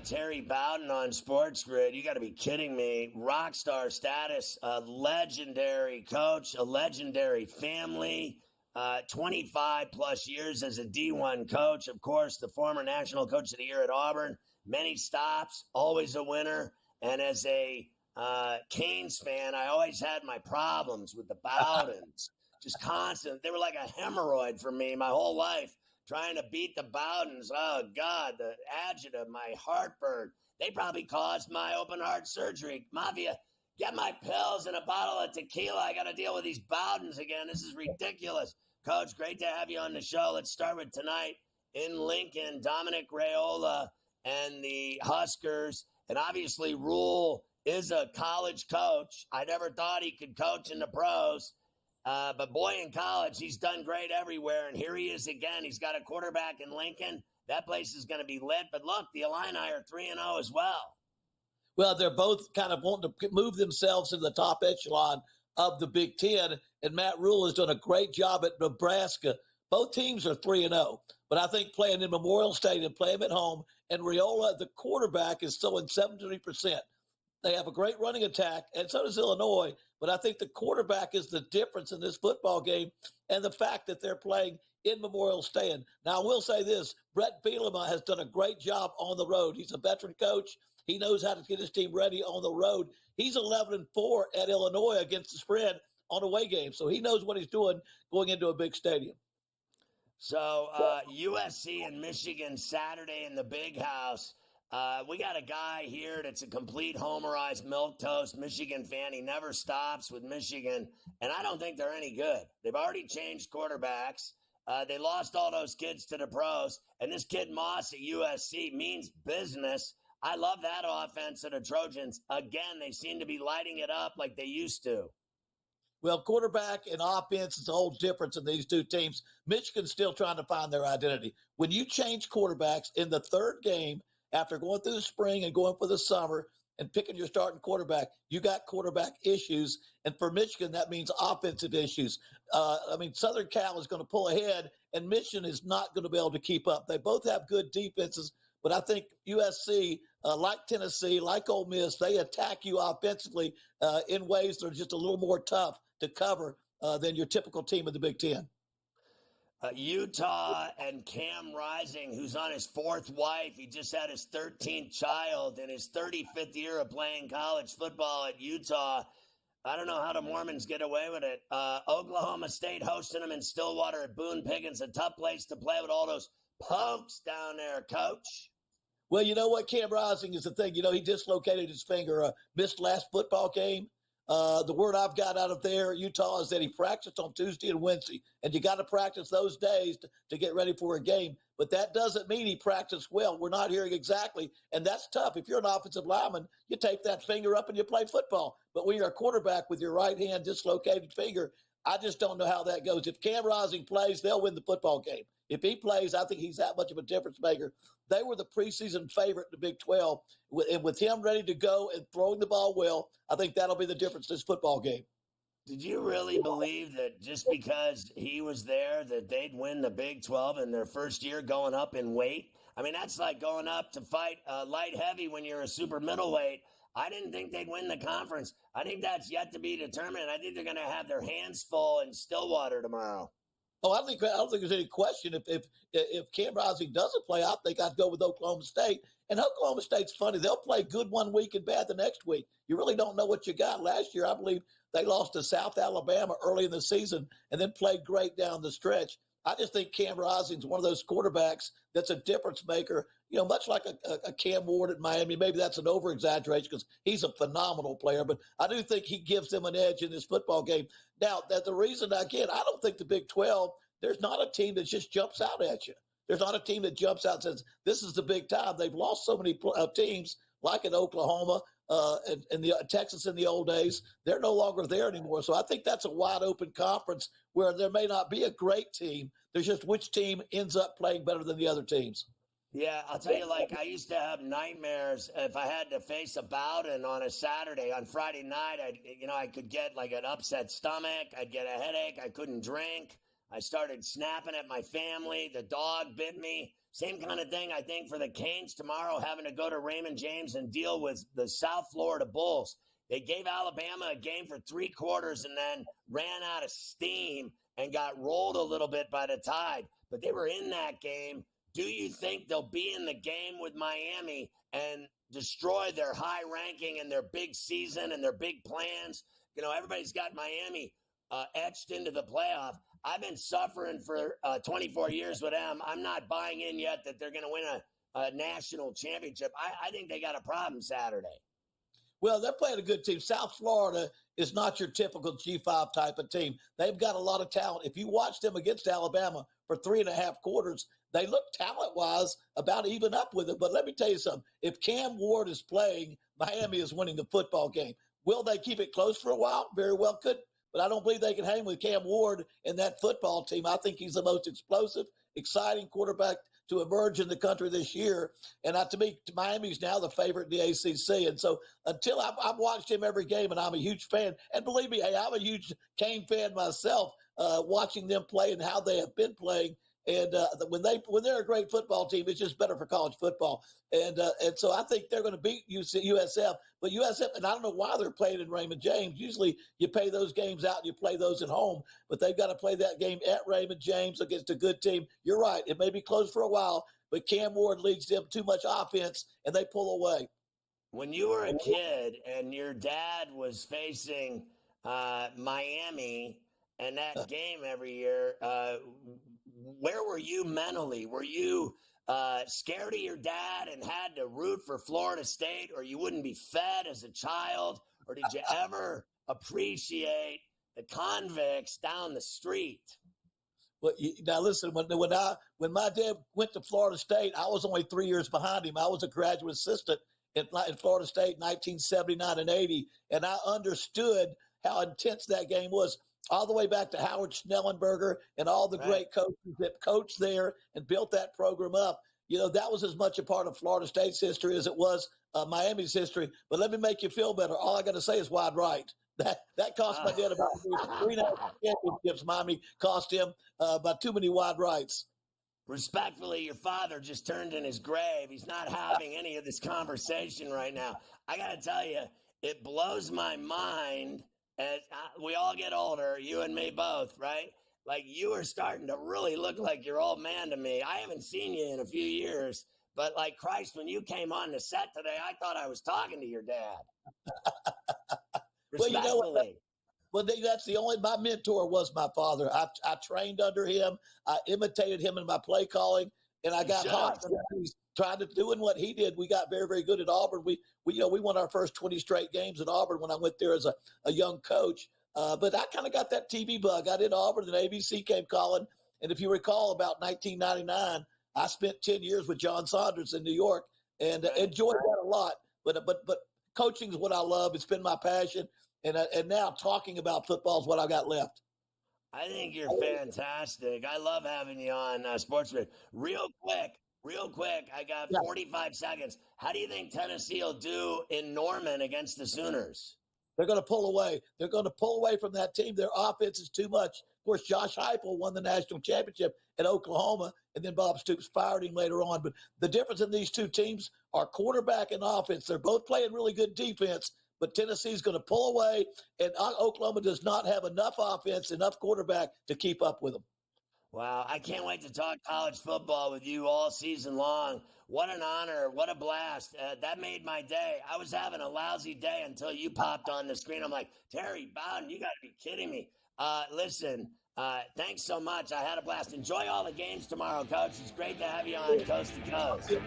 Terry Bowden on SportsGrid. You got to be kidding me. Rockstar status, a legendary coach, a legendary family, 25 plus years as a D1 coach. Of course, the former national coach of the year at Auburn. Many stops, always a winner. And as a Canes fan, I always had my problems with the Bowdens. Just constant. They were like a hemorrhoid for me my whole life. Trying to beat the Bowdens. Oh, God, the adjective, my heartburn. They probably caused my open heart surgery. Mafia, get my pills and a bottle of tequila. I got to deal with these Bowdens again. This is ridiculous. Coach, great to have you on the show. Let's start with tonight in Lincoln. Dominic Raiola and the Huskers. And obviously, Rule is a college coach. I never thought he could coach in the pros. But boy, in college, he's done great everywhere. And here he is again. He's got a quarterback in Lincoln. That place is going to be lit. But look, the Illini are 3-0 as well. Well, they're both kind of wanting to move themselves into the top echelon of the Big Ten. And Matt Rule has done a great job at Nebraska. Both teams are 3-0. But I think playing in Memorial Stadium, playing at home, and Raiola, the quarterback, is still in 73%. They have a great running attack, and so does Illinois. But I think the quarterback is the difference in this football game, and the fact that they're playing in Memorial Stadium. Now, I will say this. Brett Bielema has done a great job on the road. He's a veteran coach. He knows how to get his team ready on the road. He's 11-4 at Illinois against the spread on away games. So he knows what he's doing going into a big stadium. So USC and Michigan Saturday in the Big House. We got a guy here that's a complete homerized milquetoast Michigan fan. He never stops with Michigan, and I don't think they're any good. They've already changed quarterbacks. They lost all those kids to the pros, and this kid Moss at USC means business. I love that offense of the Trojans. Again, they seem to be lighting it up like they used to. Well, quarterback and offense is a whole difference in these two teams. Michigan's still trying to find their identity. When you change quarterbacks in the third game, after going through the spring and going for the summer and picking your starting quarterback, you got quarterback issues. And for Michigan, that means offensive issues. Southern Cal is going to pull ahead, and Michigan is not going to be able to keep up. They both have good defenses, but I think USC, like Tennessee, like Ole Miss, they attack you offensively in ways that are just a little more tough to cover than your typical team in the Big Ten. Utah and Cam Rising, who's on his fourth wife. He just had his 13th child in his 35th year of playing college football at Utah. I don't know how the Mormons get away with it. Oklahoma State hosting them in Stillwater at Boone Pickens, a tough place to play with all those pokes down there, Coach. Well, you know what? Cam Rising is the thing. You know, he dislocated his finger, missed last football game. The word I've got out of there, Utah, is that he practiced on Tuesday and Wednesday, and you got to practice those days to get ready for a game. But that doesn't mean he practiced well. We're not hearing exactly, and that's tough. If you're an offensive lineman, you take that finger up and you play football. But when you're a quarterback with your right hand dislocated finger, I just don't know how that goes. If Cam Rising plays, they'll win the football game. If he plays, I think he's that much of a difference maker. They were the preseason favorite in the Big 12. And with him ready to go and throwing the ball well, I think that'll be the difference this football game. Did you really believe that just because he was there that they'd win the Big 12 in their first year going up in weight? I mean, that's like going up to fight light heavy when you're a super middleweight. I didn't think they'd win the conference. I think that's yet to be determined. I think they're going to have their hands full in Stillwater tomorrow. Oh, I don't think there's any question. If Cam Rising doesn't play, I think I'd go with Oklahoma State. And Oklahoma State's funny. They'll play good one week and bad the next week. You really don't know what you got. Last year, I believe they lost to South Alabama early in the season and then played great down the stretch. I just think Cam Rising's one of those quarterbacks that's a difference maker, you know, much like a Cam Ward at Miami. Maybe that's an over-exaggeration because he's a phenomenal player, but I do think he gives them an edge in this football game. Now, that the reason, again, I don't think the Big 12, there's not a team that just jumps out at you. There's not a team that jumps out and says, this is the big time. They've lost so many teams like in Oklahoma and the Texas in the old days. They're no longer there anymore. So I think that's a wide open conference where there may not be a great team. There's just which team ends up playing better than the other teams. Yeah, I'll tell you, like, I used to have nightmares if I had to face a Bowden on a Saturday. On Friday night, I could get like an upset stomach. I'd get a headache. I couldn't drink. I started snapping at my family. The dog bit me. Same kind of thing, I think, for the Canes tomorrow, having to go to Raymond James and deal with the South Florida Bulls. They gave Alabama a game for 3 quarters and then ran out of steam and got rolled a little bit by the Tide. But they were in that game. Do you think they'll be in the game with Miami and destroy their high ranking and their big season and their big plans? Everybody's got Miami etched into the playoff. I've been suffering for 24 years with them. I'm not buying in yet that they're going to win a national championship. I think they got a problem Saturday. Well, they're playing a good team. South Florida is not your typical G5 type of team. They've got a lot of talent. If you watch them against Alabama for 3.5 quarters, they look talent-wise about even up with it. But let me tell you something. If Cam Ward is playing, Miami is winning the football game. Will they keep it close for a while? Very well could. But I don't believe they can hang with Cam Ward and that football team. I think he's the most explosive, exciting quarterback to emerge in the country this year. And to me, Miami's now the favorite in the ACC. And so until I've watched him every game, and I'm a huge fan. And believe me, hey, I'm a huge Cane fan myself, watching them play and how they have been playing. And when they're a great football team, it's just better for college football. And so I think they're going to beat USF. But USF, and I don't know why they're playing in Raymond James. Usually you pay those games out and you play those at home. But they've got to play that game at Raymond James against a good team. You're right. It may be close for a while, but Cam Ward leads them too much offense, and they pull away. When you were a kid and your dad was facing Miami and that game every year, where were you mentally? Were you scared of your dad and had to root for Florida State, or you wouldn't be fed as a child? Or did you ever appreciate the convicts down the street? Well, now listen, when my dad went to Florida State, I was only 3 years behind him. I was a graduate assistant in Florida State in 1979 and 80, and I understood how intense that game was, all the way back to Howard Schnellenberger and all the great coaches that coached there and built that program up. That was as much a part of Florida State's history as it was Miami's history. But let me make you feel better. All I got to say is wide right. That cost my dad about 3.5 championships. Miami cost him by too many wide rights. Respectfully, your father just turned in his grave. He's not having any of this conversation right now. I got to tell you, it blows my mind. As we all get older, you and me both, right? Like, you are starting to really look like your old man to me. I haven't seen you in a few years, but like Christ, when you came on the set today, I thought I was talking to your dad. Well, you know what? Well, that's the only, my mentor was my father. I trained under him. I imitated him in my play calling, and I got hot. He's trying to doing what he did. We got very, very good at Auburn. We won our first 20 straight games at Auburn when I went there as a young coach. But I kind of got that TV bug. I did Auburn, and ABC came calling. And if you recall, about 1999, I spent 10 years with John Saunders in New York and enjoyed that a lot. But coaching is what I love. It's been my passion. And now talking about football is what I got left. I think you're fantastic. I love having you on SportsGrid. Real quick, I got 45 seconds. How do you think Tennessee will do in Norman against the Sooners? They're going to pull away. They're going to pull away from that team. Their offense is too much. Of course, Josh Heupel won the national championship at Oklahoma, and then Bob Stoops fired him later on. But the difference in these two teams are quarterback and offense. They're both playing really good defense, but Tennessee's going to pull away, and Oklahoma does not have enough offense, enough quarterback to keep up with them. Wow, I can't wait to talk college football with you all season long. What an honor. What a blast. That made my day. I was having a lousy day until you popped on the screen. I'm like, Terry Bowden, you got to be kidding me. Listen, thanks so much. I had a blast. Enjoy all the games tomorrow, Coach. It's great to have you on Coast to Coast.